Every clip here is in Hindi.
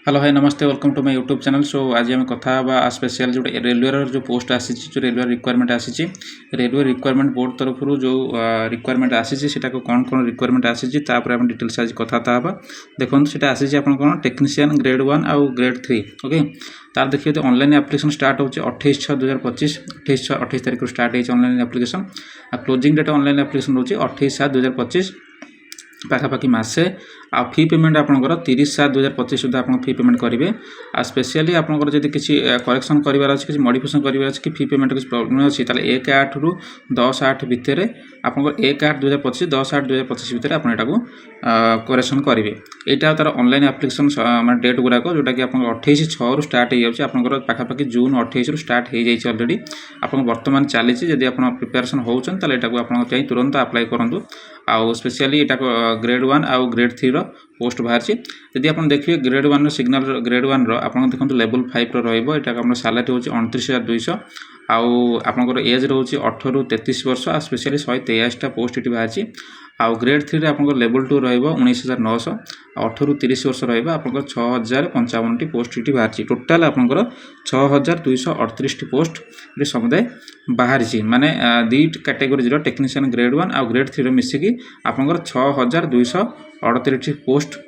हेलो हाय नमस्ते welcome to my YouTube channel. So आज आम कथा स्पेशल जो रेलवे जो पोस्ट आसी जो रेलवे रिक्वायरमेंट आसी रेलवे रिक्वायरमेंट बोर्ड तरफ जो रिक्वायरमेंट आसी कौन कौन रिक्वायरमेंट आसी डिटेल्स आज कथा देखो सीटा आसी कौन टेक्नीशियन ग्रेड 1 आउ ग्रेड 3 ओके तार देखिए तो ऑनलाइन एप्लिकेशन स्टार्ट हो 28/6/2025 28 तारीख स्टार्ट हो online application closing date online application रोचे 28/7/2025 पाखापाखि मसे आ फी पेमेंट आपंकर 30/7/2025 सुधा आप फी पेमेंट करेंगे। आ स्पेशली आपंकर जब किसी करेक्शन करार अच्छे कि मॉडिफिकेशन करार अच्छे कि फी पेमेंट किसी प्रॉब्लम अच्छी 1/8 ରୁ 10/8 भितर आप 1/8/2025 10/8/2025 भितर आपको करेक्शन करेंगे। यहाँ तार ऑनलाइन एप्लिकेशन मैं डेट गुड़ाक जोटा कि आप 28/6 ରୁ स्टार्ट हो जाए पाखापाखि जून 28 ରୁ स्टार्ट हो जाए अलरेडी आप बर्तमान चली जब आप प्रिपेरेसन होता आप तुरंत अप्लाई करूँ। आउ स्पेशली यहाँ ग्रेड 1 आउ ग्रेड 3 रो पोस्ट बाहर जदि आप देखिए ग्रेड 1 सिग्नल ग्रेड 1 रो आप देखो लेवल 5 रो रहा सालारी हूँ 29,200 आउ आपंकर एज रोचे 18 ରୁ 33 वर्ष आ स्पेशली 183टा पोस्ट ये बाहर आउ ग्रेड 3 रे आपंकर लेवल 2 रो 19,900 18 ରୁ 30 वर्ष रहा 6,055 पोस्ट ये बाहर टोटाल आपंकर 6,238 पोस्ट ये समुदाय बाहर माने दी कैटेगोरी टेक्नीशियन ग्रेड 1 आउ ग्रेड 3 मिसिकी आपंकर 6,238 पोस्ट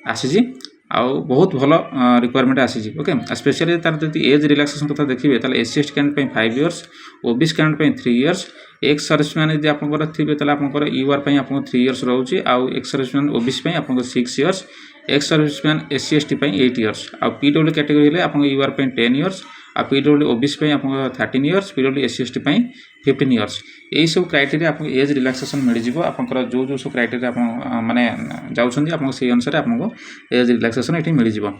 आसी आउ बहुत भल रिक्वायरमेंट आसी ओके स्पेशली तार जब एज रिलैक्सेशन कथा देखिए SC ST candidate 5 years OBC candidate 3 years ex serviceman यदि आपंकर थे आपंकर यूआर आप 3 इयर्स रोचे आउ एक्स सर्विसमैन OBC आप 6 years ex serviceman SC ST 8 years आउ PW कैटेगरी आप यूआर 10 इयर्स आ PW OBC आप 13 years PW SC ST 15 years यही सब क्राइटेरिया आपको एज रिलैक्सेशन मिल जाव आपंकर जो जो सब क्राइटेरिया आप माने जाऊँच से अनुसार आपको एज रिलैक्सेशन ये मिल जाव।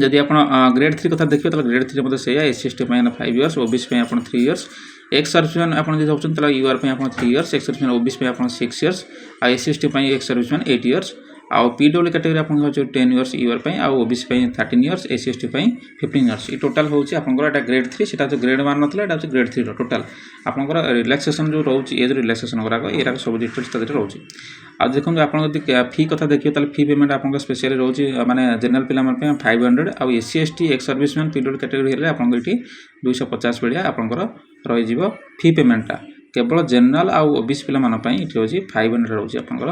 जदि आप ग्रेड 3 कथा देखिए तो ग्रेड 3 मतलब से SC ST 5 इयर्स OBC आप 3 इयर्स एक्स सर्विसमैन आप चाहते यूआर आप 3 इयर्स एक्स सर्विसमैन OBC आप 6 इयर्स आ SC ST ex serviceman 8 years आउ PW कैटेगरी आप 10 इयर्स यूआर आउ OBC 13 years SC ST 15 years ये टोटाल हूँ आपंकर ग्रेड 3 से ग्रेड 1 ना यहाँ ग्रेड 3 टोटाल आपंकर रिलैक्सेशन जो रोचे एज रिलैक्सेशन गुराक ये सब डिटेल्स रोचे। आ देखो आप फी कथा देखिए तो फी पेमेंट आप स्पेशली रोचे माने जनरल पिला 500 आउ SC ST ex serviceman PW category आपको ये 250 भाया आपंकर रही फी पेमेंटा केवल जनरल आउ OBC पिला ये हूँ 500 रोचे आपंकर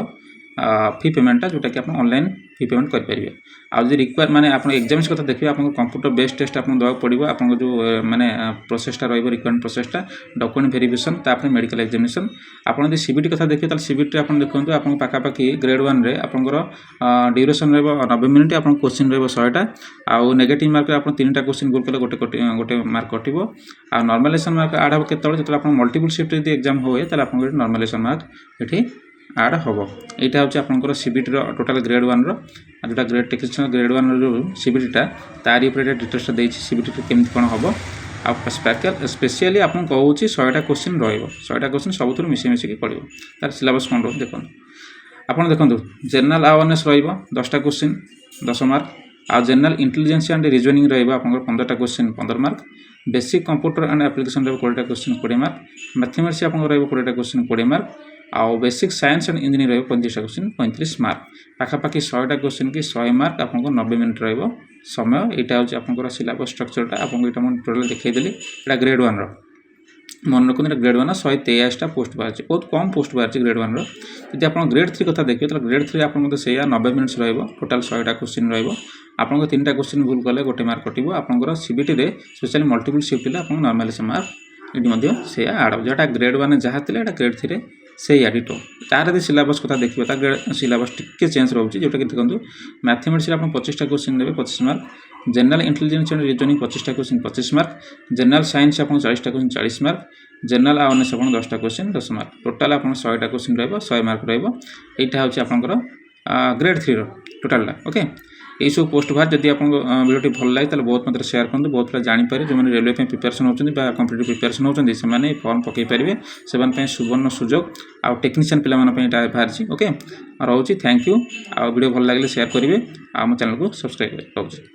फी पेमेंटा जोटा कि आप ऑनलाइन फी पेमेंट करेंगे। आज रिक्वायर माने आप एग्जाम्स कथा देखिए आप कंप्यूटर बेस्ड टेस्ट आपको देवाक पड़ो आप जो माने प्रोसेसटा रिक्वायरमेंट प्रोसेसटा डॉक्यूमेंट वेरिफिकेशन तापर मेडिकल एग्जामिनेशन आप CBT कथा देखिए तो CBT आप देखो आप पाखापाखि ग्रेड 1 रे आपंकर ड्यूरेशन रहा 90 मिनिट आप क्वेश्चन रहा 100टा आउ नेगेटिव मार्क आप 3टा क्वेश्चन गोल कले गोटे मार्क कटो आ नॉर्मलाइजेशन मार्क आड हम जो आप मल्टीपल शिफ्ट यदि एग्जाम हुए तो आप नॉर्मलाइजेशन मार्क ये आड हम यहाँ हूँ आपंकर CBT टोटाल ग्रेड 1 जोटा ग्रेड टेक्नीशियन ग्रेड 1 जो CBTटा तारी डिटेल्स देती CBT केमती कौन हम आ स्पेशली आपको कहूँ 100टा क्वेश्चन रो100टा क्वेश्चन सब मिसिक पड़ो तार सिलेबस कौन रोज देखो आप देखो जनरल अवेयरनेस रो10टा क्वेश्चन 10 मार्क आ जनरल इंटेलिजेंस एंड रीजनिंग रहा 15टा question 15 mark basic computer and application 20टा क्वेश्चन 20 मार्क मैथमेटिक्स आपको 20टा क्वेश्चन 20 मार्क आउ बेसिक साइंस एंड इंजीनियरिंग 35टा क्वेश्चन 35 मार्क पाखापाखि 100टा क्वेश्चन की 100 मार्क आपको 90 मिनिट रहा समय यहाँ हूँ आपंकर सिलेबस स्ट्रक्चरटा आपको यहाँ टोटाल देखईदेली यहाँ ग्रेड 1 मन रखते ग्रेड 1 123टा पोस्ट बाहर बहुत कम पोस्ट बाहर ग्रेड 1 यदि आप ग्रेड 3 कथा देखिए तो ग्रेड 3 आप 90 मिनिट्स टोटाल 100टा क्वेश्चन आपको 3टा क्वेश्चन भूल कले गोटे मार्क कटो आपंकर CBT रे स्पेशली मल्टीपल शिफ्ट आप नॉर्मलाइजेशन मार्क ये से आड जोटा ग्रेड 1 जहाँ थे ग्रेड 3 से डिटो तार यदि सिलेबस कथा देखिए ग्रेड सिलेबस टिके चेंज रोचे जोटा कि देखो मैथमेटिक्स आप 25टा क्वेश्चन देते 25 mark general intelligence and reasoning 25टा क्वेश्चन 25 मार्क जनरल साइंस आप 40टा क्वेश्चन 40 मार्क जनरल अवेयरनेस आप 10टा क्वेश्चन 10 मार्क टोटाल आप 100टा क्वेश्चन रहा 100 मार्क रहा हूँ आपंकर ग्रेड 3 टोटालटा ओके यही सब पोस्ट बाहर जब आप वीडियो भल लगे बहुत मात्रा शेयर करूँ बहुत पिला जापर जो रेलवे प्रिपेरेसन होती कम्पिटिटिव प्रिपेरेसन होती से फॉर्म पकई पारे से सुवर्ण सुजोग आउ टेक्नीशियन पे बाहर ओके रोचे थैंक यू आ वीडियो भल लगे शेयर करेंगे आ चैनल को सब्सक्राइब रोचे।